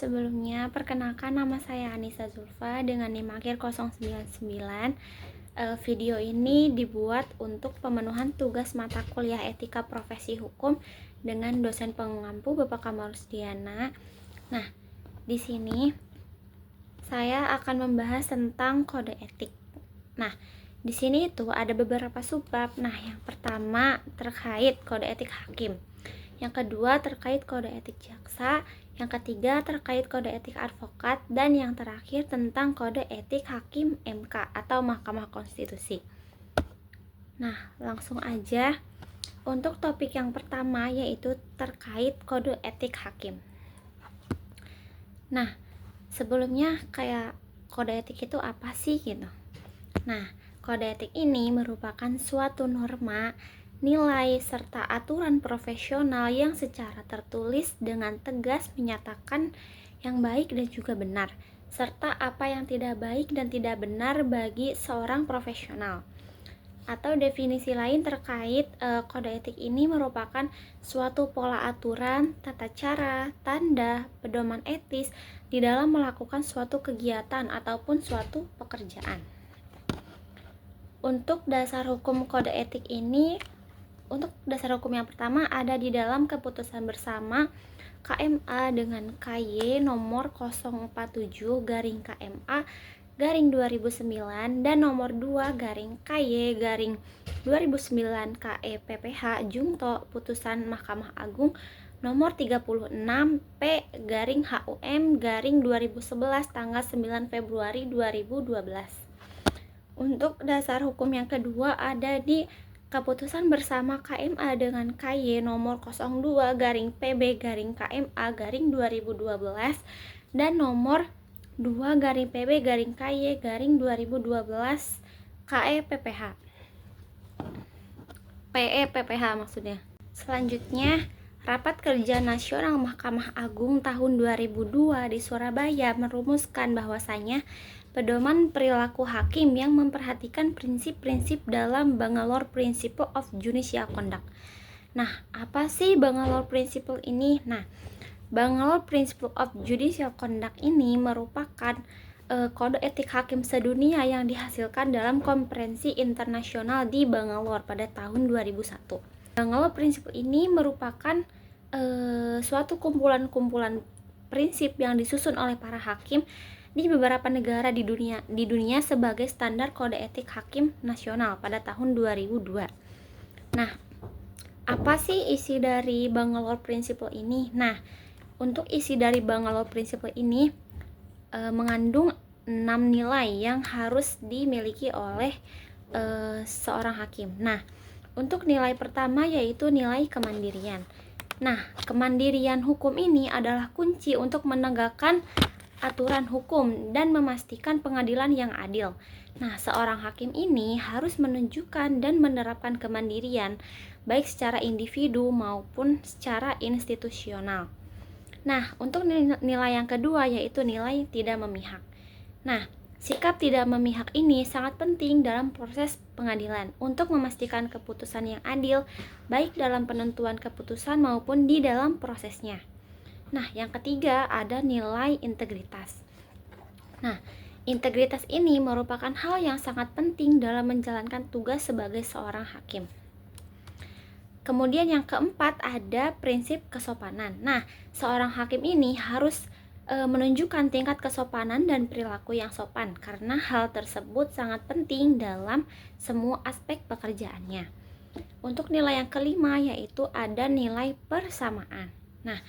Sebelumnya, perkenalkan nama saya Anissa Zulfa dengan NIM akhir 099. Video ini dibuat untuk pemenuhan tugas mata kuliah Etika Profesi Hukum dengan dosen pengampu Bapak Kamal Rusdiana. Nah, di sini saya akan membahas tentang kode etik. Nah, di sini itu ada beberapa subbab. Nah, yang pertama terkait kode etik hakim. Yang kedua terkait kode etik jaksa, yang ketiga terkait kode etik advokat, dan yang terakhir tentang kode etik hakim MK atau Mahkamah Konstitusi. Nah, langsung aja untuk topik yang pertama, yaitu terkait kode etik hakim. Nah, sebelumnya kayak kode etik itu apa sih gitu. Nah, kode etik ini merupakan suatu norma, nilai, serta aturan profesional yang secara tertulis dengan tegas menyatakan yang baik dan juga benar, serta apa yang tidak baik dan tidak benar bagi seorang profesional. Atau definisi lain terkait kode etik ini merupakan suatu pola aturan, tata cara, tanda, pedoman etis di dalam melakukan suatu kegiatan ataupun suatu pekerjaan. Untuk dasar hukum kode etik ini, untuk dasar hukum yang pertama ada di dalam keputusan bersama KMA dengan KY nomor 047/KMA 2009 dan nomor 2 KY 2009 KE PPH Jungto putusan Mahkamah Agung nomor 36 P/HUM 2011 tanggal 9 Februari 2012. Untuk dasar hukum yang kedua ada di keputusan bersama KMA dengan KY nomor 02/PB/KMA 2012 dan nomor 2/PB/KY 2012 KE PPH. PE PPH maksudnya. Selanjutnya, Rapat Kerja Nasional Mahkamah Agung tahun 2002 di Surabaya merumuskan bahwasanya pedoman perilaku hakim yang memperhatikan prinsip-prinsip dalam Bangalore Principle of Judicial Conduct. Nah, apa sih Bangalore Principle ini? Nah, Bangalore Principle of Judicial Conduct ini merupakan kode etik hakim sedunia yang dihasilkan dalam konferensi internasional di Bangalore pada tahun 2001. Bangalore Principle ini merupakan suatu kumpulan-kumpulan prinsip yang disusun oleh para hakim di beberapa negara di dunia sebagai standar kode etik hakim nasional pada tahun 2002. Nah, apa sih isi dari Bangalore Principle ini? Nah, untuk isi dari Bangalore Principle ini mengandung 6 nilai yang harus dimiliki oleh seorang hakim. Nah, untuk nilai pertama yaitu nilai kemandirian. Nah, kemandirian hukum ini adalah kunci untuk menegakkan aturan hukum dan memastikan pengadilan yang adil. Nah, seorang hakim ini harus menunjukkan dan menerapkan kemandirian baik secara individu maupun secara institusional. Nah, untuk nilai yang kedua yaitu nilai tidak memihak. Nah, sikap tidak memihak ini sangat penting dalam proses pengadilan untuk memastikan keputusan yang adil baik dalam penentuan keputusan maupun di dalam prosesnya. Nah, yang ketiga ada nilai integritas. Nah, integritas ini merupakan hal yang sangat penting dalam menjalankan tugas sebagai seorang hakim. Kemudian yang keempat ada prinsip kesopanan. Nah, seorang hakim ini harus menunjukkan tingkat kesopanan dan perilaku yang sopan karena hal tersebut sangat penting dalam semua aspek pekerjaannya. Untuk nilai yang kelima yaitu ada nilai persamaan. Nah,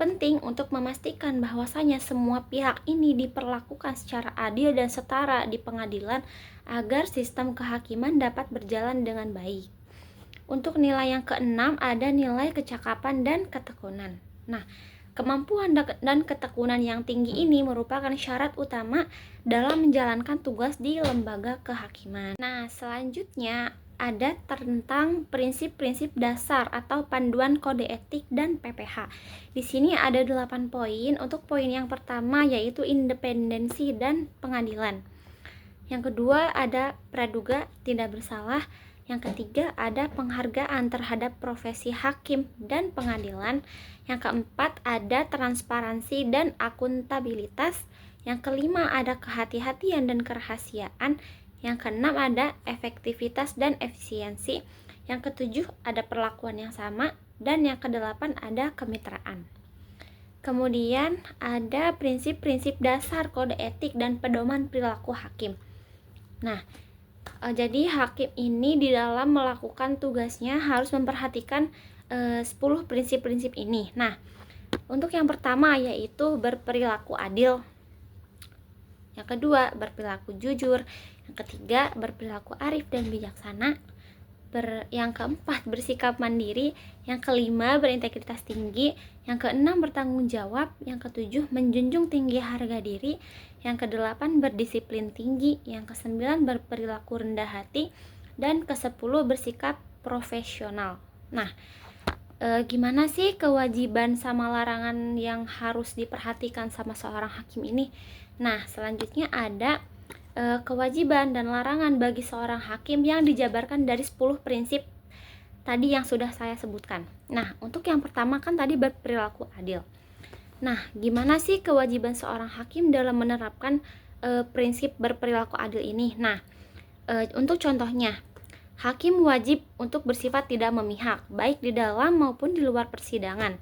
penting untuk memastikan bahwasanya semua pihak ini diperlakukan secara adil dan setara di pengadilan agar sistem kehakiman dapat berjalan dengan baik. Untuk nilai yang keenam ada nilai kecakapan dan ketekunan. Nah, kemampuan dan ketekunan yang tinggi ini merupakan syarat utama dalam menjalankan tugas di lembaga kehakiman. Nah, selanjutnya ada tentang prinsip-prinsip dasar atau panduan kode etik dan PPH. Di sini ada 8 poin. Untuk poin yang pertama yaitu independensi dan pengadilan. Yang kedua ada praduga tidak bersalah. Yang ketiga, ada penghargaan terhadap profesi hakim dan pengadilan. Yang keempat, ada transparansi dan akuntabilitas. Yang kelima, ada kehati-hatian dan kerahasiaan. Yang keenam, ada efektivitas dan efisiensi. Yang ketujuh, ada perlakuan yang sama. Dan yang kedelapan, ada kemitraan. Kemudian ada prinsip-prinsip dasar kode etik dan pedoman perilaku hakim. Nah, jadi hakim ini di dalam melakukan tugasnya harus memperhatikan 10 prinsip-prinsip ini. Nah, untuk yang pertama yaitu berperilaku adil. Yang kedua, berperilaku jujur. Yang ketiga, berperilaku arif dan bijaksana. Yang keempat, bersikap mandiri. Yang kelima, berintegritas tinggi. Yang keenam, bertanggung jawab. Yang ketujuh, menjunjung tinggi harga diri. Yang kedelapan, berdisiplin tinggi. Yang kesembilan, berperilaku rendah hati. Dan kesepuluh, bersikap profesional. Nah, gimana sih kewajiban sama larangan yang harus diperhatikan sama seorang hakim ini? Nah, selanjutnya ada kewajiban dan larangan bagi seorang hakim yang dijabarkan dari 10 prinsip tadi yang sudah saya sebutkan. Nah, untuk yang pertama kan tadi berperilaku adil. Nah, gimana sih kewajiban seorang hakim dalam menerapkan prinsip berperilaku adil ini? Nah, untuk contohnya, hakim wajib untuk bersifat tidak memihak, baik di dalam maupun di luar persidangan,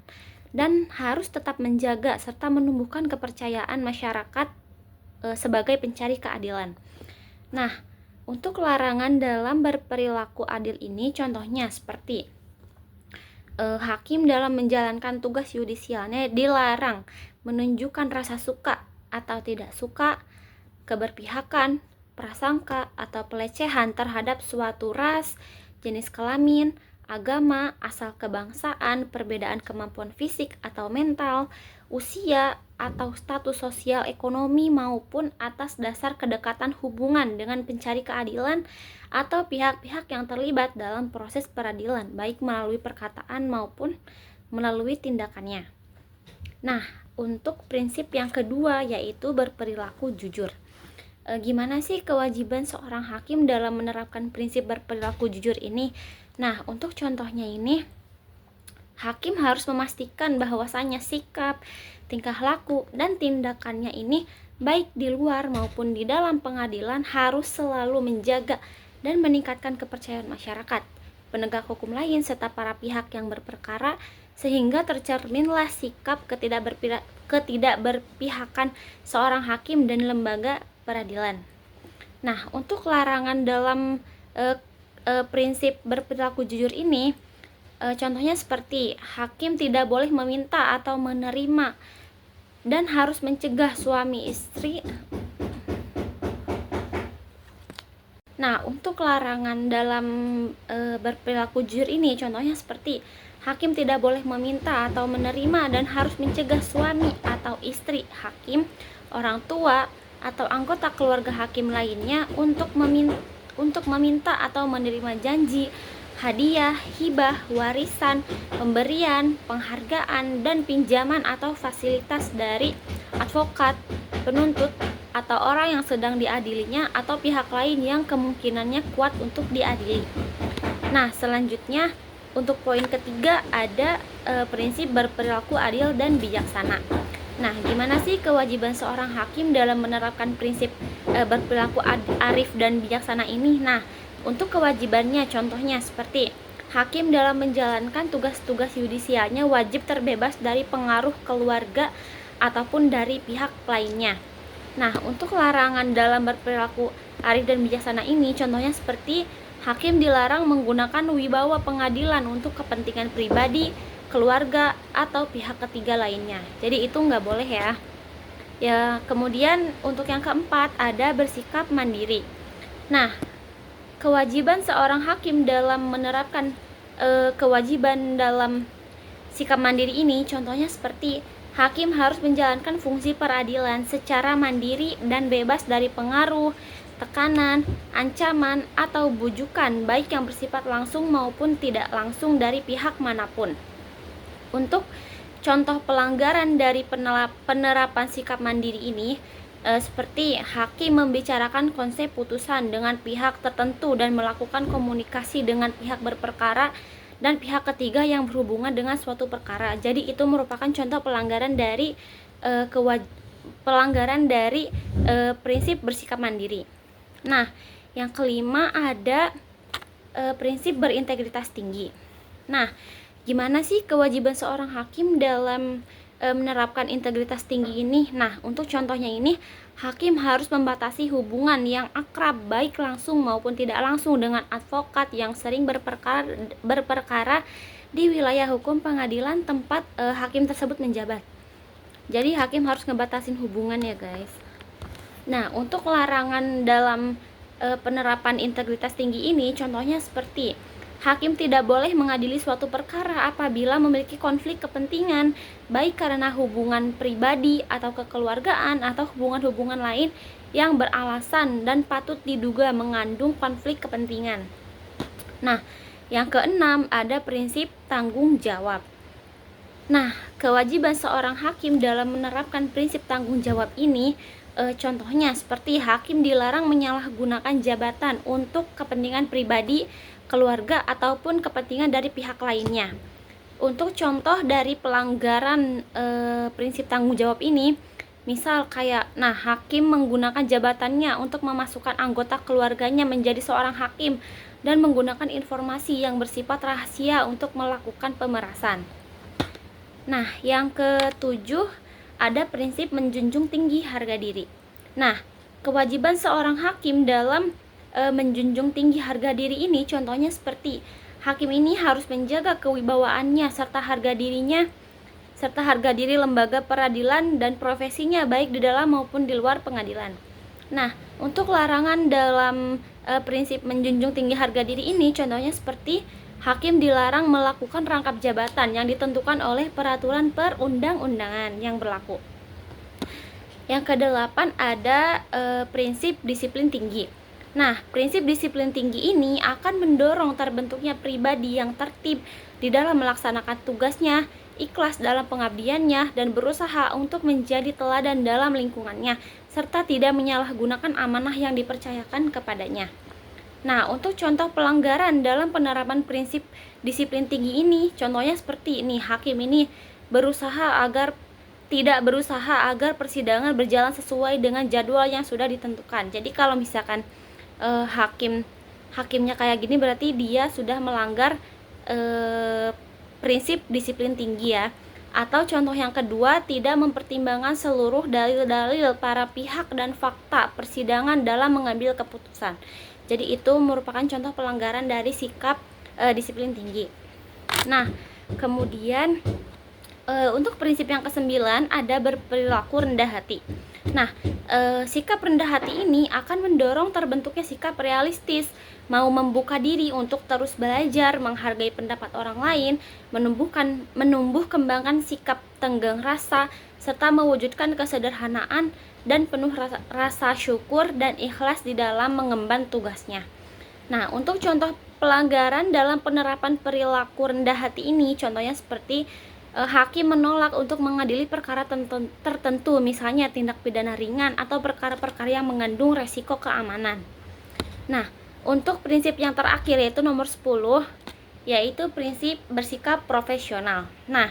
dan harus tetap menjaga serta menumbuhkan kepercayaan masyarakat sebagai pencari keadilan. Nah, untuk larangan dalam berperilaku adil ini contohnya seperti hakim dalam menjalankan tugas yudisialnya dilarang menunjukkan rasa suka atau tidak suka, keberpihakan, prasangka, atau pelecehan terhadap suatu ras, jenis kelamin, agama, asal kebangsaan, perbedaan kemampuan fisik atau mental, usia, atau status sosial ekonomi maupun atas dasar kedekatan hubungan dengan pencari keadilan atau pihak-pihak yang terlibat dalam proses peradilan, baik melalui perkataan maupun melalui tindakannya. Nah, untuk prinsip yang kedua yaitu berperilaku jujur. Gimana sih kewajiban seorang hakim dalam menerapkan prinsip berperilaku jujur ini? Nah, untuk contohnya ini, hakim harus memastikan bahwasannya sikap, tingkah laku, dan tindakannya ini baik di luar maupun di dalam pengadilan harus selalu menjaga dan meningkatkan kepercayaan masyarakat, penegak hukum lain, serta para pihak yang berperkara, sehingga tercerminlah sikap ketidakberpihakan seorang hakim dan lembaga peradilan. Nah, untuk larangan dalam prinsip berperilaku jujur ini, contohnya seperti hakim tidak boleh meminta atau menerima dan harus mencegah suami istri. Nah, untuk larangan dalam berperilaku jujur ini contohnya seperti hakim tidak boleh meminta atau menerima dan harus mencegah suami atau istri hakim, orang tua, atau anggota keluarga hakim lainnya untuk meminta atau menerima janji, hadiah, hibah, warisan, pemberian, penghargaan, dan pinjaman atau fasilitas dari advokat, penuntut, atau orang yang sedang diadilinya atau pihak lain yang kemungkinannya kuat untuk diadili. Nah, selanjutnya untuk poin ketiga ada prinsip berperilaku adil dan bijaksana. Nah, gimana sih kewajiban seorang hakim dalam menerapkan prinsip berperilaku arif dan bijaksana ini? Nah, untuk kewajibannya contohnya seperti hakim dalam menjalankan tugas-tugas yudisialnya wajib terbebas dari pengaruh keluarga ataupun dari pihak lainnya. Nah, untuk larangan dalam berperilaku arif dan bijaksana ini contohnya seperti hakim dilarang menggunakan wibawa pengadilan untuk kepentingan pribadi, keluarga, atau pihak ketiga lainnya. Jadi itu nggak boleh ya. Ya, kemudian untuk yang keempat ada bersikap mandiri. Nah, kewajiban seorang hakim dalam menerapkan kewajiban dalam sikap mandiri ini contohnya seperti hakim harus menjalankan fungsi peradilan secara mandiri dan bebas dari pengaruh, tekanan, ancaman, atau bujukan baik yang bersifat langsung maupun tidak langsung dari pihak manapun. Untuk contoh pelanggaran dari penerapan sikap mandiri ini seperti hakim membicarakan konsep putusan dengan pihak tertentu dan melakukan komunikasi dengan pihak berperkara dan pihak ketiga yang berhubungan dengan suatu perkara. Jadi itu merupakan contoh pelanggaran dari prinsip bersikap mandiri. Nah, yang kelima ada prinsip berintegritas tinggi. Nah, gimana sih kewajiban seorang hakim dalam menerapkan integritas tinggi ini? Nah, untuk contohnya ini, hakim harus membatasi hubungan yang akrab baik langsung maupun tidak langsung dengan advokat yang sering berperkara di wilayah hukum pengadilan tempat hakim tersebut menjabat. Jadi hakim harus ngebatasin hubungan ya guys. Nah, untuk larangan dalam penerapan integritas tinggi ini, contohnya seperti hakim tidak boleh mengadili suatu perkara apabila memiliki konflik kepentingan, baik karena hubungan pribadi atau kekeluargaan atau hubungan-hubungan lain yang beralasan dan patut diduga mengandung konflik kepentingan. Nah, yang keenam ada prinsip tanggung jawab. Nah, kewajiban seorang hakim dalam menerapkan prinsip tanggung jawab ini contohnya seperti hakim dilarang menyalahgunakan jabatan untuk kepentingan pribadi, keluarga, ataupun kepentingan dari pihak lainnya. Untuk contoh dari pelanggaran prinsip tanggung jawab ini, misal kayak, hakim menggunakan jabatannya untuk memasukkan anggota keluarganya menjadi seorang hakim dan menggunakan informasi yang bersifat rahasia untuk melakukan pemerasan. Nah, yang ketujuh ada prinsip menjunjung tinggi harga diri. Nah, kewajiban seorang hakim dalam menjunjung tinggi harga diri ini contohnya seperti hakim ini harus menjaga kewibawaannya serta harga diri lembaga peradilan dan profesinya baik di dalam maupun di luar pengadilan. Nah, untuk larangan dalam prinsip menjunjung tinggi harga diri ini contohnya seperti hakim dilarang melakukan rangkap jabatan yang ditentukan oleh peraturan perundang-undangan yang berlaku. Yang kedelapan ada prinsip disiplin tinggi. Nah, prinsip disiplin tinggi ini akan mendorong terbentuknya pribadi yang tertib di dalam melaksanakan tugasnya, ikhlas dalam pengabdiannya, dan berusaha untuk menjadi teladan dalam lingkungannya, serta tidak menyalahgunakan amanah yang dipercayakan kepadanya. Nah, untuk contoh pelanggaran dalam penerapan prinsip disiplin tinggi ini, contohnya seperti ini, hakim ini tidak berusaha agar persidangan berjalan sesuai dengan jadwal yang sudah ditentukan. Jadi kalau misalkan hakimnya kayak gini berarti dia sudah melanggar prinsip disiplin tinggi ya. Atau contoh yang kedua, tidak mempertimbangkan seluruh dalil-dalil para pihak dan fakta persidangan dalam mengambil keputusan. Jadi itu merupakan contoh pelanggaran dari sikap disiplin tinggi. Nah, kemudian untuk prinsip yang ke-9 ada berperilaku rendah hati. Nah, sikap rendah hati ini akan mendorong terbentuknya sikap realistis, mau membuka diri untuk terus belajar, menghargai pendapat orang lain, menumbuh kembangkan sikap tenggang rasa, serta mewujudkan kesederhanaan dan penuh rasa syukur dan ikhlas di dalam mengemban tugasnya. Nah, untuk contoh pelanggaran dalam penerapan perilaku rendah hati ini, contohnya seperti hakim menolak untuk mengadili perkara tertentu, misalnya tindak pidana ringan atau perkara-perkara yang mengandung resiko keamanan. Nah, untuk prinsip yang terakhir yaitu nomor 10, yaitu prinsip bersikap profesional. Nah,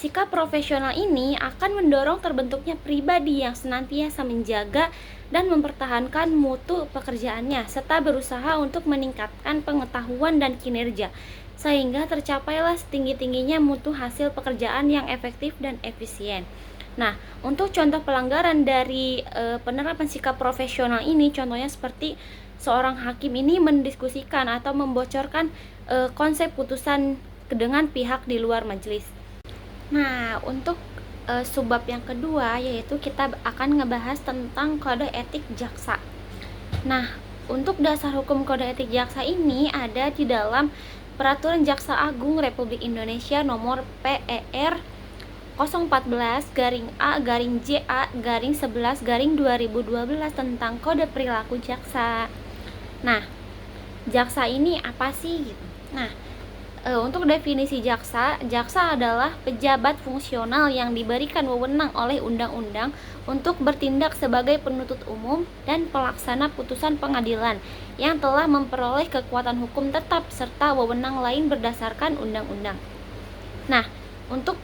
sikap profesional ini akan mendorong terbentuknya pribadi yang senantiasa menjaga dan mempertahankan mutu pekerjaannya, serta berusaha untuk meningkatkan pengetahuan dan kinerja, sehingga tercapailah setinggi-tingginya mutu hasil pekerjaan yang efektif dan efisien. Nah, untuk contoh pelanggaran dari penerapan sikap profesional ini, contohnya seperti seorang hakim ini mendiskusikan atau membocorkan konsep putusan dengan pihak di luar majelis. Nah, untuk subbab yang kedua yaitu kita akan ngebahas tentang kode etik jaksa. Nah, untuk dasar hukum kode etik jaksa ini ada di dalam Peraturan Jaksa Agung Republik Indonesia Nomor PER 014-A-JA-11-2012 tentang kode perilaku jaksa. Nah, jaksa ini apa sih gitu? Nah, Untuk definisi jaksa, jaksa adalah pejabat fungsional yang diberikan wewenang oleh undang-undang untuk bertindak sebagai penuntut umum dan pelaksana putusan pengadilan yang telah memperoleh kekuatan hukum tetap serta wewenang lain berdasarkan undang-undang. Nah, untuk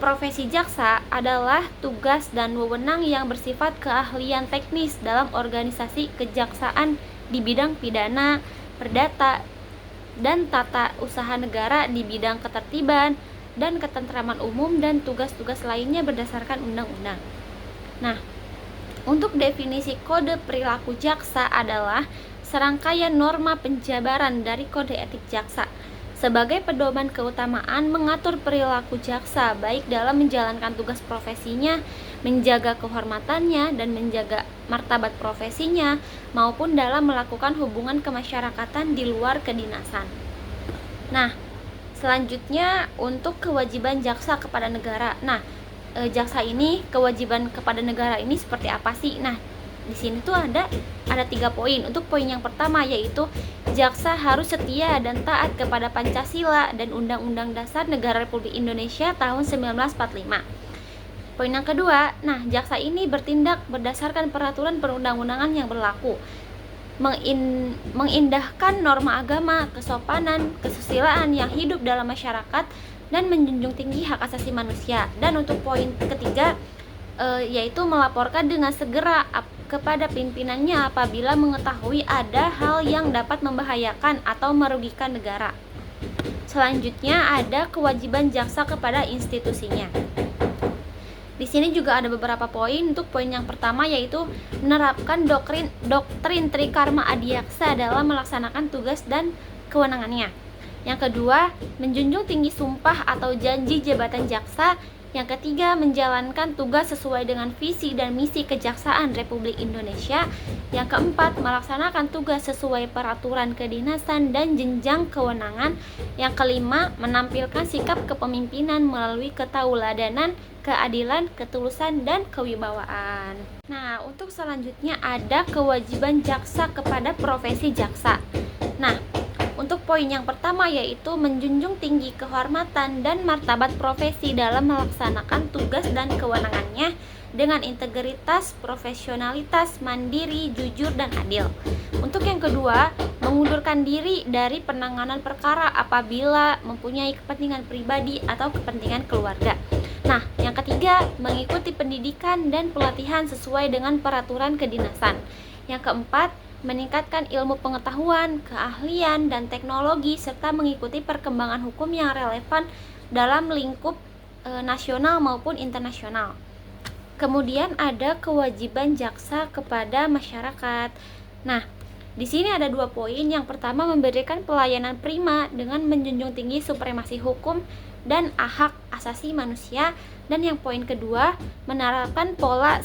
profesi jaksa adalah tugas dan wewenang yang bersifat keahlian teknis dalam organisasi kejaksaan di bidang pidana, perdata, dan tata usaha negara di bidang ketertiban dan ketentraman umum dan tugas-tugas lainnya berdasarkan undang-undang. Nah, untuk definisi kode perilaku jaksa adalah serangkaian norma penjabaran dari kode etik jaksa sebagai pedoman keutamaan mengatur perilaku jaksa baik dalam menjalankan tugas profesinya, menjaga kehormatannya dan menjaga martabat profesinya maupun dalam melakukan hubungan kemasyarakatan di luar kedinasan. Nah, selanjutnya untuk kewajiban jaksa kepada negara. Nah, jaksa ini kewajiban kepada negara ini seperti apa sih? Nah, di sini tuh ada 3 poin. Untuk poin yang pertama yaitu jaksa harus setia dan taat kepada Pancasila dan Undang-Undang Dasar Negara Republik Indonesia tahun 1945. Poin yang kedua, nah jaksa ini bertindak berdasarkan peraturan perundang-undangan yang berlaku, mengindahkan norma agama, kesopanan, kesusilaan yang hidup dalam masyarakat dan menjunjung tinggi hak asasi manusia. Dan untuk poin ketiga yaitu melaporkan dengan segera kepada pimpinannya apabila mengetahui ada hal yang dapat membahayakan atau merugikan negara. Selanjutnya ada kewajiban jaksa kepada institusinya. Di sini juga ada beberapa poin. Untuk poin yang pertama yaitu menerapkan doktrin Trikarma Adiaksa dalam melaksanakan tugas dan kewenangannya. Yang kedua, menjunjung tinggi sumpah atau janji jabatan jaksa. Yang ketiga, menjalankan tugas sesuai dengan visi dan misi Kejaksaan Republik Indonesia. Yang keempat, melaksanakan tugas sesuai peraturan kedinasan dan jenjang kewenangan. Yang kelima, menampilkan sikap kepemimpinan melalui ketauladanan, keadilan, ketulusan, dan kewibawaan. Nah, untuk selanjutnya ada kewajiban jaksa kepada profesi jaksa. Nah, untuk poin yang pertama yaitu menjunjung tinggi kehormatan dan martabat profesi dalam melaksanakan tugas dan kewenangannya dengan integritas, profesionalitas, mandiri, jujur, dan adil. Untuk yang kedua, mengundurkan diri dari penanganan perkara apabila mempunyai kepentingan pribadi atau kepentingan keluarga. Nah, yang ketiga, mengikuti pendidikan dan pelatihan sesuai dengan peraturan kedinasan. Yang keempat, meningkatkan ilmu pengetahuan, keahlian, dan teknologi serta mengikuti perkembangan hukum yang relevan dalam lingkup nasional maupun internasional. Kemudian ada kewajiban jaksa kepada masyarakat. Nah, di sini ada 2 poin. Yang pertama, memberikan pelayanan prima dengan menjunjung tinggi supremasi hukum dan hak asasi manusia. Dan yang poin kedua, menerapkan pola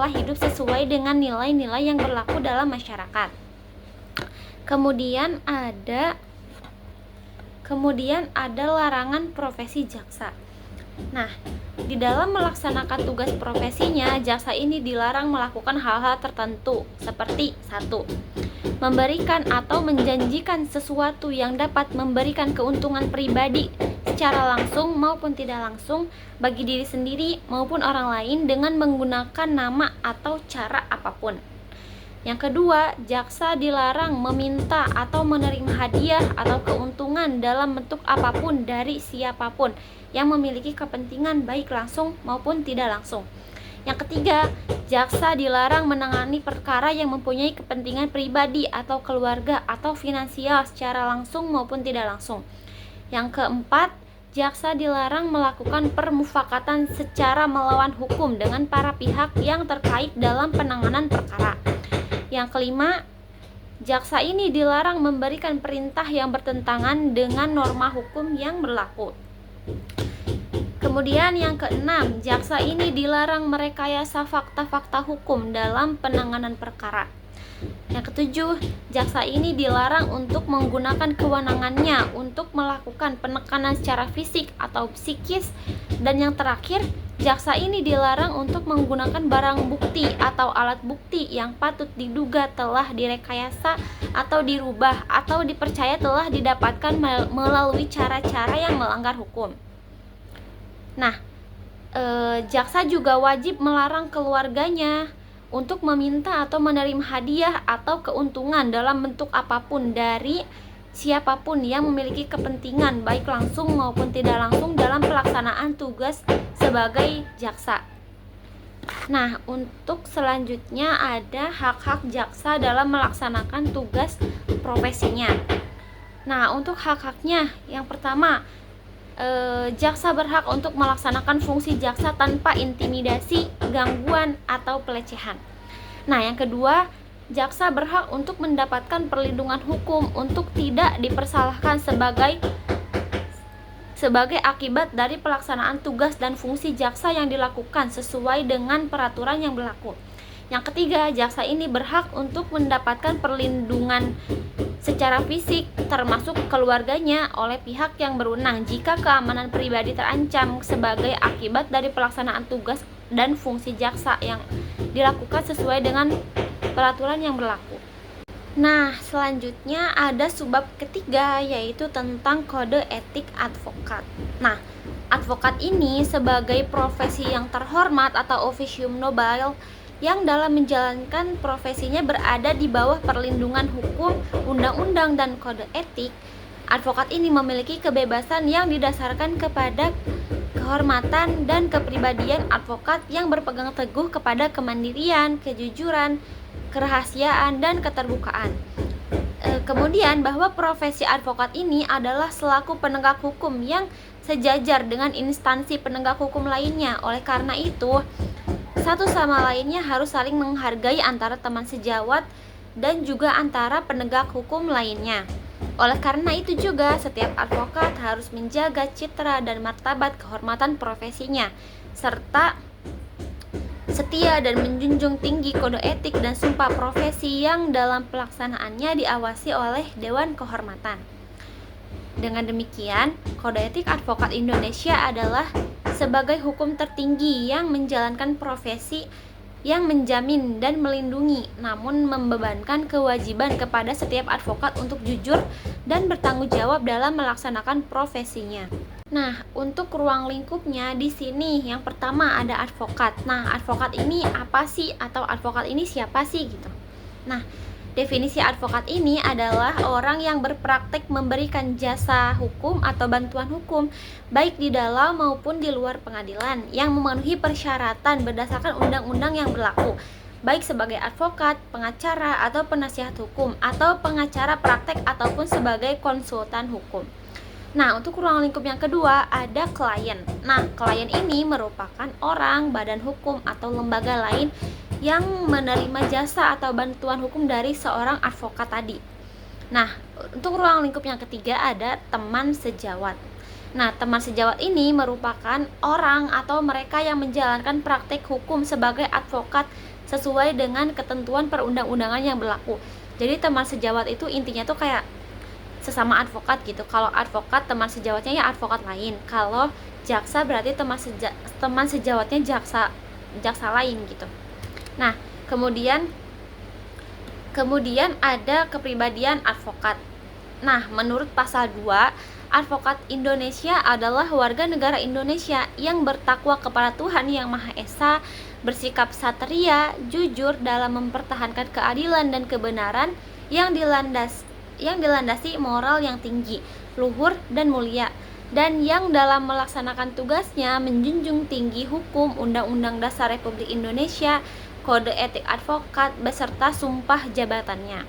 hidup sesuai dengan nilai-nilai yang berlaku dalam masyarakat. Kemudian ada larangan profesi jaksa. Nah, di dalam melaksanakan tugas profesinya, jaksa ini dilarang melakukan hal-hal tertentu seperti 1. Memberikan atau menjanjikan sesuatu yang dapat memberikan keuntungan pribadi secara langsung maupun tidak langsung bagi diri sendiri maupun orang lain dengan menggunakan nama atau cara apapun. Yang kedua, jaksa dilarang meminta atau menerima hadiah atau keuntungan dalam bentuk apapun dari siapapun yang memiliki kepentingan baik langsung maupun tidak langsung. Yang ketiga, jaksa dilarang menangani perkara yang mempunyai kepentingan pribadi atau keluarga atau finansial secara langsung maupun tidak langsung. Yang keempat, jaksa dilarang melakukan permufakatan secara melawan hukum dengan para pihak yang terkait dalam penanganan perkara. Yang kelima, jaksa ini dilarang memberikan perintah yang bertentangan dengan norma hukum yang berlaku. Kemudian yang keenam, jaksa ini dilarang merekayasa fakta-fakta hukum dalam penanganan perkara. Yang ketujuh, jaksa ini dilarang untuk menggunakan kewenangannya untuk melakukan penekanan secara fisik atau psikis. Dan yang terakhir, jaksa ini dilarang untuk menggunakan barang bukti atau alat bukti yang patut diduga telah direkayasa atau dirubah atau dipercaya telah didapatkan melalui cara-cara yang melanggar hukum. Nah, jaksa juga wajib melarang keluarganya untuk meminta atau menerima hadiah atau keuntungan dalam bentuk apapun dari siapapun yang memiliki kepentingan baik langsung maupun tidak langsung dalam pelaksanaan tugas sebagai jaksa. Nah, untuk selanjutnya ada hak-hak jaksa dalam melaksanakan tugas profesinya. Nah, untuk hak-haknya yang pertama, jaksa berhak untuk melaksanakan fungsi jaksa tanpa intimidasi, gangguan, atau pelecehan. Nah, yang kedua, jaksa berhak untuk mendapatkan perlindungan hukum untuk tidak dipersalahkan sebagai akibat dari pelaksanaan tugas dan fungsi jaksa yang dilakukan sesuai dengan peraturan yang berlaku. Yang ketiga, jaksa ini berhak untuk mendapatkan perlindungan secara fisik termasuk keluarganya oleh pihak yang berwenang jika keamanan pribadi terancam sebagai akibat dari pelaksanaan tugas dan fungsi jaksa yang dilakukan sesuai dengan peraturan yang berlaku. Nah, selanjutnya ada subbab ketiga yaitu tentang kode etik advokat. Nah, advokat ini sebagai profesi yang terhormat atau officium nobile yang dalam menjalankan profesinya berada di bawah perlindungan hukum, undang-undang, dan kode etik. Advokat ini memiliki kebebasan yang didasarkan kepada kehormatan dan kepribadian advokat yang berpegang teguh kepada kemandirian, kejujuran, kerahasiaan, dan keterbukaan. Kemudian bahwa profesi advokat ini adalah selaku penegak hukum yang sejajar dengan instansi penegak hukum lainnya. Oleh karena itu, satu sama lainnya harus saling menghargai antara teman sejawat dan juga antara penegak hukum lainnya. Oleh karena itu juga setiap advokat harus menjaga citra dan martabat kehormatan profesinya serta setia dan menjunjung tinggi kode etik dan sumpah profesi yang dalam pelaksanaannya diawasi oleh Dewan Kehormatan. Dengan demikian, kode etik advokat Indonesia adalah sebagai hukum tertinggi yang menjalankan profesi yang menjamin dan melindungi, namun membebankan kewajiban kepada setiap advokat untuk jujur dan bertanggung jawab dalam melaksanakan profesinya. Nah, untuk ruang lingkupnya di sini yang pertama ada advokat. Nah, advokat ini apa sih atau advokat ini siapa sih gitu. Nah, definisi advokat ini adalah orang yang berpraktek memberikan jasa hukum atau bantuan hukum baik di dalam maupun di luar pengadilan yang memenuhi persyaratan berdasarkan undang-undang yang berlaku, baik sebagai advokat, pengacara, atau penasihat hukum, atau pengacara praktek ataupun sebagai konsultan hukum. Nah, untuk ruang lingkup yang kedua ada klien. Nah, klien ini merupakan orang, badan hukum, atau lembaga lain yang menerima jasa atau bantuan hukum dari seorang advokat tadi. Nah, untuk ruang lingkup yang ketiga ada teman sejawat. Nah, teman sejawat ini merupakan orang atau mereka yang menjalankan praktek hukum sebagai advokat sesuai dengan ketentuan perundang-undangan yang berlaku. Jadi teman sejawat itu intinya tuh kayak sesama advokat gitu. Kalau advokat teman sejawatnya ya advokat lain. Kalau jaksa berarti teman sejawatnya jaksa lain gitu. Nah, kemudian ada kepribadian advokat. Nah, menurut pasal 2, advokat Indonesia adalah warga negara Indonesia yang bertakwa kepada Tuhan Yang Maha Esa, bersikap satria, jujur dalam mempertahankan keadilan dan kebenaran yang dilandasi moral yang tinggi, luhur dan mulia, dan yang dalam melaksanakan tugasnya menjunjung tinggi hukum, Undang-Undang Dasar Republik Indonesia, kode etik advokat beserta sumpah jabatannya.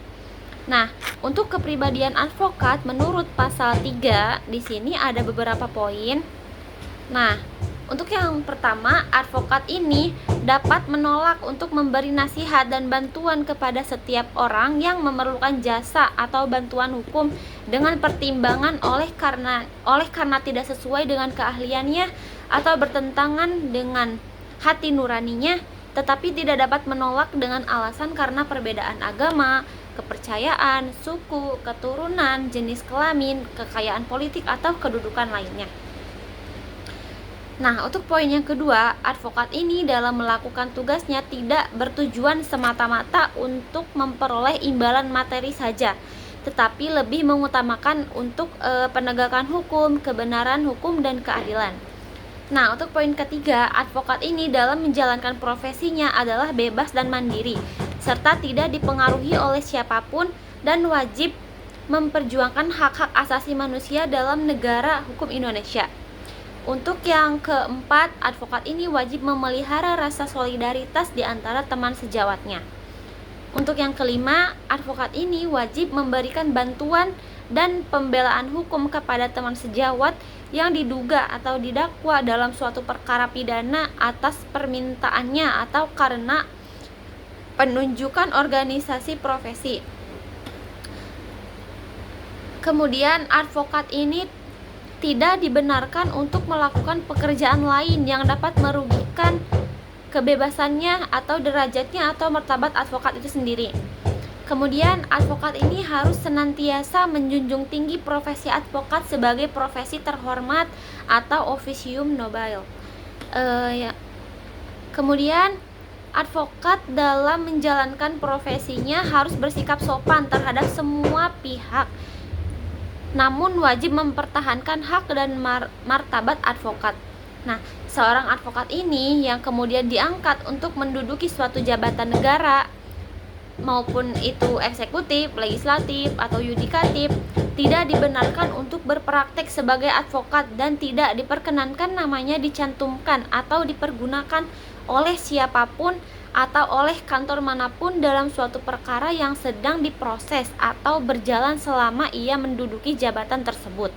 Nah, untuk kepribadian advokat menurut pasal 3 di sini ada beberapa poin. Nah, untuk yang pertama, advokat ini dapat menolak untuk memberi nasihat dan bantuan kepada setiap orang yang memerlukan jasa atau bantuan hukum dengan pertimbangan oleh karena tidak sesuai dengan keahliannya atau bertentangan dengan hati nuraninya, tetapi tidak dapat menolak dengan alasan karena perbedaan agama, kepercayaan, suku, keturunan, jenis kelamin, kekayaan politik, atau kedudukan lainnya. Nah, untuk poin yang kedua, advokat ini dalam melakukan tugasnya tidak bertujuan semata-mata untuk memperoleh imbalan materi saja, tetapi lebih mengutamakan untuk penegakan hukum, kebenaran hukum, dan keadilan. Nah, untuk poin ketiga, advokat ini dalam menjalankan profesinya adalah bebas dan mandiri, serta tidak dipengaruhi oleh siapapun dan wajib memperjuangkan hak-hak asasi manusia dalam negara hukum Indonesia. Untuk yang keempat, advokat ini wajib memelihara rasa solidaritas di antara teman sejawatnya. Untuk yang kelima, advokat ini wajib memberikan bantuan dan pembelaan hukum kepada teman sejawat yang diduga atau didakwa dalam suatu perkara pidana atas permintaannya atau karena penunjukan organisasi profesi. Kemudian, advokat ini tidak dibenarkan untuk melakukan pekerjaan lain yang dapat merugikan kebebasannya atau derajatnya atau martabat advokat itu sendiri. Kemudian, advokat ini harus senantiasa menjunjung tinggi profesi advokat sebagai profesi terhormat atau officium nobile. Kemudian, advokat dalam menjalankan profesinya harus bersikap sopan terhadap semua pihak, namun wajib mempertahankan hak dan martabat advokat. Nah, seorang advokat ini yang kemudian diangkat untuk menduduki suatu jabatan negara, maupun itu eksekutif, legislatif, atau yudikatif, tidak dibenarkan untuk berpraktek sebagai advokat dan tidak diperkenankan namanya dicantumkan atau dipergunakan oleh siapapun atau oleh kantor manapun dalam suatu perkara yang sedang diproses atau berjalan selama ia menduduki jabatan tersebut.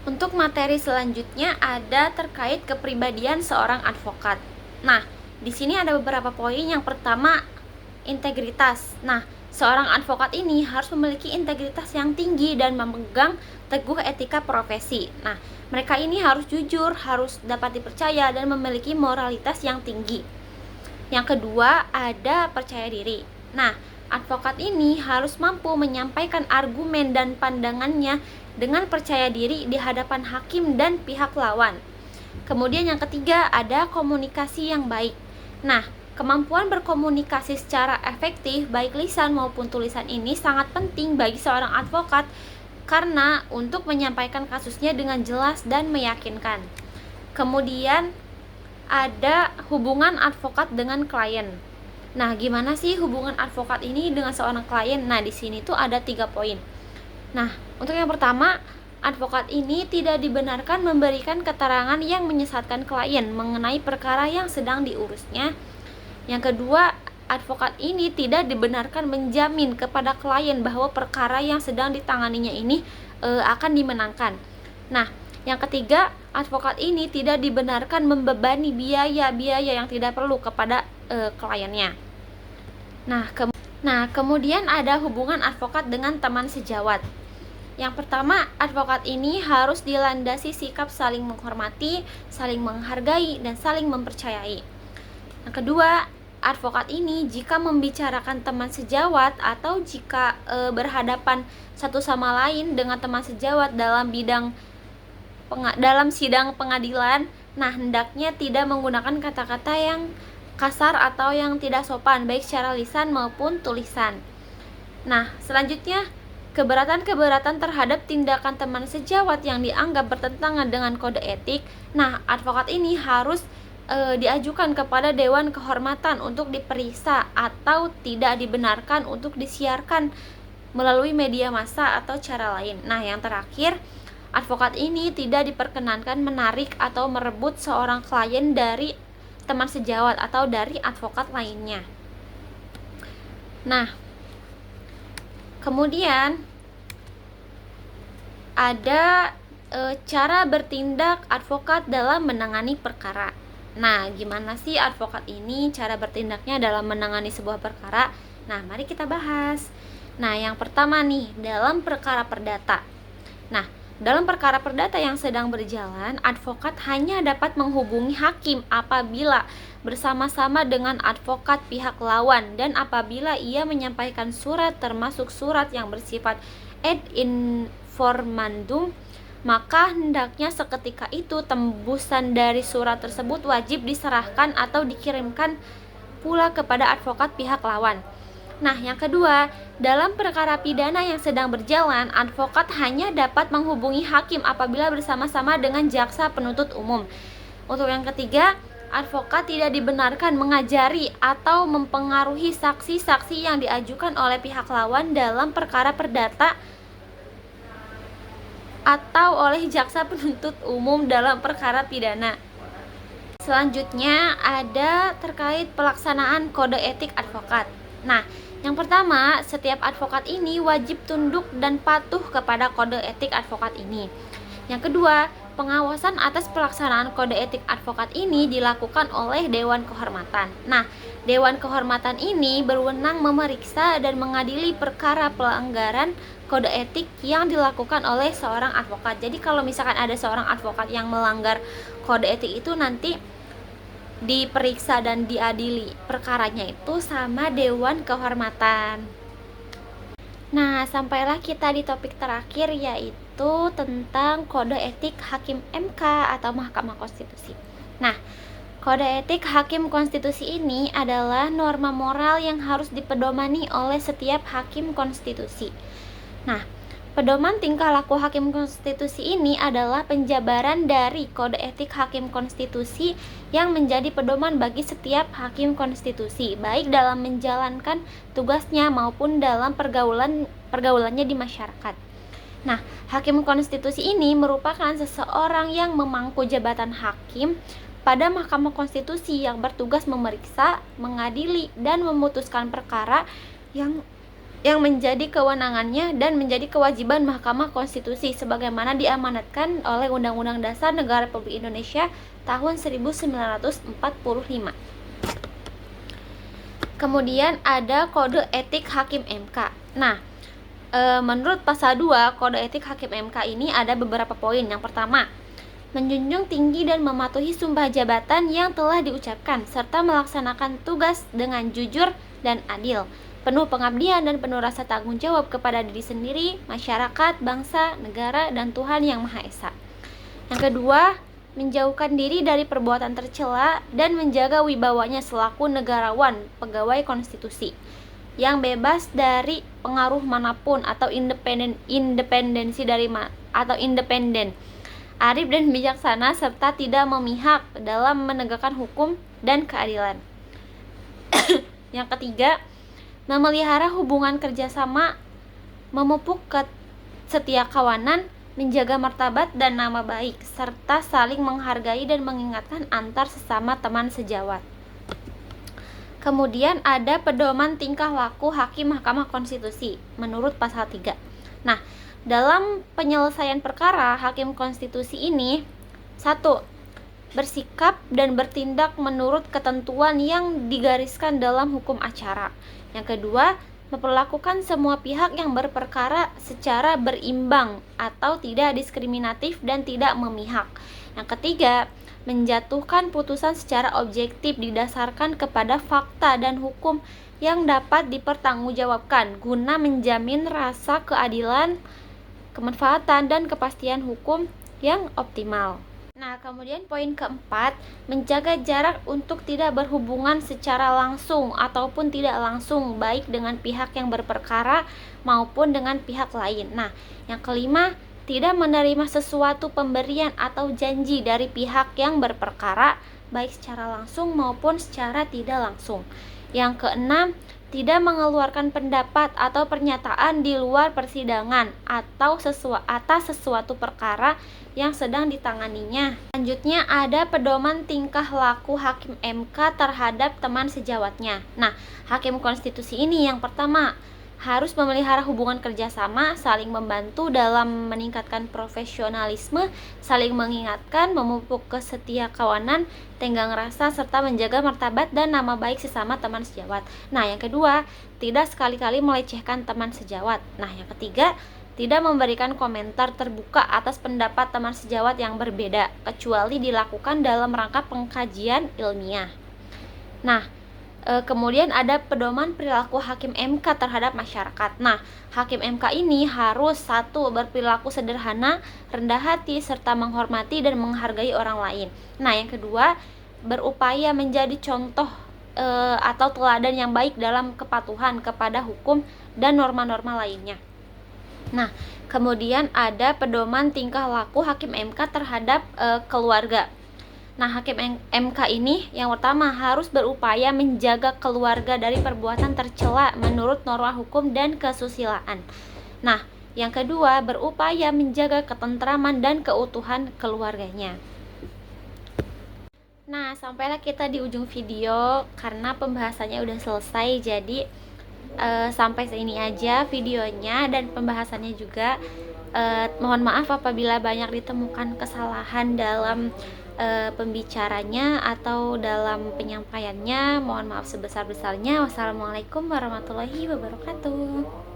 Untuk materi selanjutnya ada terkait kepribadian seorang advokat. Nah, di sini ada beberapa poin. Yang pertama, integritas. Nah, seorang advokat ini harus memiliki integritas yang tinggi dan memegang teguh etika profesi. Nah, mereka ini harus jujur, harus dapat dipercaya dan memiliki moralitas yang tinggi. Yang kedua, ada percaya diri. Nah, advokat ini harus mampu menyampaikan argumen dan pandangannya dengan percaya diri di hadapan hakim dan pihak lawan. Kemudian yang ketiga, ada komunikasi yang baik. Nah, kemampuan berkomunikasi secara efektif baik lisan maupun tulisan ini sangat penting bagi seorang advokat karena untuk menyampaikan kasusnya dengan jelas dan meyakinkan. Kemudian ada hubungan advokat dengan klien. Nah, gimana sih hubungan advokat ini dengan seorang klien? Nah, di sini tuh ada 3 poin. Nah, untuk yang pertama, advokat ini tidak dibenarkan memberikan keterangan yang menyesatkan klien mengenai perkara yang sedang diurusnya. Yang kedua, advokat ini tidak dibenarkan menjamin kepada klien bahwa perkara yang sedang ditanganinya ini akan dimenangkan. Nah, yang ketiga, advokat ini tidak dibenarkan membebani biaya-biaya yang tidak perlu kepada kliennya. Nah, kemudian ada hubungan advokat dengan teman sejawat. Yang pertama, advokat ini harus dilandasi sikap saling menghormati, saling menghargai, dan saling mempercayai. Yang kedua, advokat ini jika membicarakan teman sejawat atau jika berhadapan satu sama lain dengan teman sejawat dalam sidang pengadilan, nah hendaknya tidak menggunakan kata-kata yang kasar atau yang tidak sopan baik secara lisan maupun tulisan. Nah, selanjutnya keberatan-keberatan terhadap tindakan teman sejawat yang dianggap bertentangan dengan kode etik. Nah, advokat ini harus diajukan kepada Dewan Kehormatan untuk diperiksa atau tidak dibenarkan untuk disiarkan melalui media massa atau cara lain. Nah, yang terakhir, advokat ini tidak diperkenankan menarik atau merebut seorang klien dari teman sejawat atau dari advokat lainnya. Nah, kemudian ada cara bertindak advokat dalam menangani perkara. Nah, gimana sih advokat ini cara bertindaknya dalam menangani sebuah perkara? Nah, mari kita bahas. Nah, yang pertama nih, dalam perkara perdata. Nah, dalam perkara perdata yang sedang berjalan, advokat hanya dapat menghubungi hakim apabila bersama-sama dengan advokat pihak lawan dan apabila ia menyampaikan surat termasuk surat yang bersifat ad informandum maka hendaknya seketika itu tembusan dari surat tersebut wajib diserahkan atau dikirimkan pula kepada advokat pihak lawan. Nah, yang kedua, dalam perkara pidana yang sedang berjalan, advokat hanya dapat menghubungi hakim apabila bersama-sama dengan jaksa penuntut umum. Untuk yang ketiga, advokat tidak dibenarkan mengajari atau mempengaruhi saksi-saksi yang diajukan oleh pihak lawan dalam perkara perdata atau oleh jaksa penuntut umum dalam perkara pidana. Selanjutnya ada terkait pelaksanaan kode etik advokat. Nah, yang pertama, setiap advokat ini wajib tunduk dan patuh kepada kode etik advokat ini. Yang kedua, pengawasan atas pelaksanaan kode etik advokat ini dilakukan oleh Dewan Kehormatan. Nah, Dewan Kehormatan ini berwenang memeriksa dan mengadili perkara pelanggaran kode etik yang dilakukan oleh seorang advokat. Jadi kalau misalkan ada seorang advokat yang melanggar kode etik itu nanti diperiksa dan diadili perkaranya itu sama Dewan Kehormatan. Nah, sampailah kita di topik terakhir, yaitu tentang kode etik Hakim MK atau Mahkamah Konstitusi. Nah, kode etik Hakim Konstitusi ini adalah norma moral yang harus dipedomani oleh setiap hakim konstitusi. Nah, pedoman tingkah laku Hakim Konstitusi ini adalah penjabaran dari kode etik Hakim Konstitusi yang menjadi pedoman bagi setiap hakim konstitusi, baik dalam menjalankan tugasnya maupun dalam pergaulannya di masyarakat. Nah, Hakim Konstitusi ini merupakan seseorang yang memangku jabatan hakim pada Mahkamah Konstitusi yang bertugas memeriksa, mengadili, dan memutuskan perkara yang menjadi kewenangannya dan menjadi kewajiban Mahkamah Konstitusi sebagaimana diamanatkan oleh Undang-Undang Dasar Negara Republik Indonesia tahun 1945. Kemudian ada kode etik Hakim MK. Nah, menurut pasal 2 kode etik Hakim MK ini ada beberapa poin. Yang pertama, menjunjung tinggi dan mematuhi sumpah jabatan yang telah diucapkan serta melaksanakan tugas dengan jujur dan adil, penuh pengabdian dan penuh rasa tanggung jawab kepada diri sendiri, masyarakat, bangsa, negara, dan Tuhan Yang Maha Esa. Yang kedua, menjauhkan diri dari perbuatan tercela dan menjaga wibawanya selaku negarawan, pegawai konstitusi yang bebas dari pengaruh manapun atau independen, arif dan bijaksana serta tidak memihak dalam menegakkan hukum dan keadilan. Yang ketiga, memelihara hubungan kerjasama, memupuk setia kawanan, menjaga martabat dan nama baik, serta saling menghargai dan mengingatkan antar sesama teman sejawat. Kemudian ada pedoman tingkah laku Hakim Mahkamah Konstitusi menurut pasal 3. Nah, dalam penyelesaian perkara, Hakim Konstitusi ini 1. Bersikap dan bertindak menurut ketentuan yang digariskan dalam hukum acara. Yang kedua, memperlakukan semua pihak yang berperkara secara berimbang atau tidak diskriminatif dan tidak memihak. Yang ketiga, menjatuhkan putusan secara objektif didasarkan kepada fakta dan hukum yang dapat dipertanggungjawabkan guna menjamin rasa keadilan, kemanfaatan, dan kepastian hukum yang optimal. Nah, kemudian poin keempat, menjaga jarak untuk tidak berhubungan secara langsung ataupun tidak langsung baik dengan pihak yang berperkara maupun dengan pihak lain. Nah, yang kelima, tidak menerima sesuatu pemberian atau janji dari pihak yang berperkara baik secara langsung maupun secara tidak langsung. Yang keenam, tidak mengeluarkan pendapat atau pernyataan di luar persidangan atau atas sesuatu perkara yang sedang ditanganinya. Selanjutnya ada pedoman tingkah laku Hakim MK terhadap teman sejawatnya. Nah, Hakim Konstitusi ini yang pertama, harus memelihara hubungan kerjasama, saling membantu dalam meningkatkan profesionalisme, saling mengingatkan, memupuk kesetia kawanan, tenggang rasa, serta menjaga martabat dan nama baik sesama teman sejawat. Nah, yang kedua, tidak sekali-kali melecehkan teman sejawat. Nah, yang ketiga, tidak memberikan komentar terbuka atas pendapat teman sejawat yang berbeda, kecuali dilakukan dalam rangka pengkajian ilmiah. Nah, Kemudian ada pedoman perilaku hakim MK terhadap masyarakat. Nah, hakim MK ini harus satu, berperilaku sederhana, rendah hati, serta menghormati dan menghargai orang lain. Nah, yang kedua, berupaya menjadi contoh atau teladan yang baik dalam kepatuhan kepada hukum dan norma-norma lainnya. Nah, kemudian ada pedoman tingkah laku hakim MK terhadap keluarga. Nah, hakim MK ini yang pertama harus berupaya menjaga keluarga dari perbuatan tercela menurut norma hukum dan kesusilaan. Nah, yang kedua berupaya menjaga ketentraman dan keutuhan keluarganya. Nah, sampailah kita di ujung video karena pembahasannya udah selesai. Jadi sampai sini aja videonya dan pembahasannya juga. Mohon maaf apabila banyak ditemukan kesalahan dalam pembicaranya atau dalam penyampaiannya. Mohon maaf sebesar-besarnya. Wassalamualaikum warahmatullahi wabarakatuh.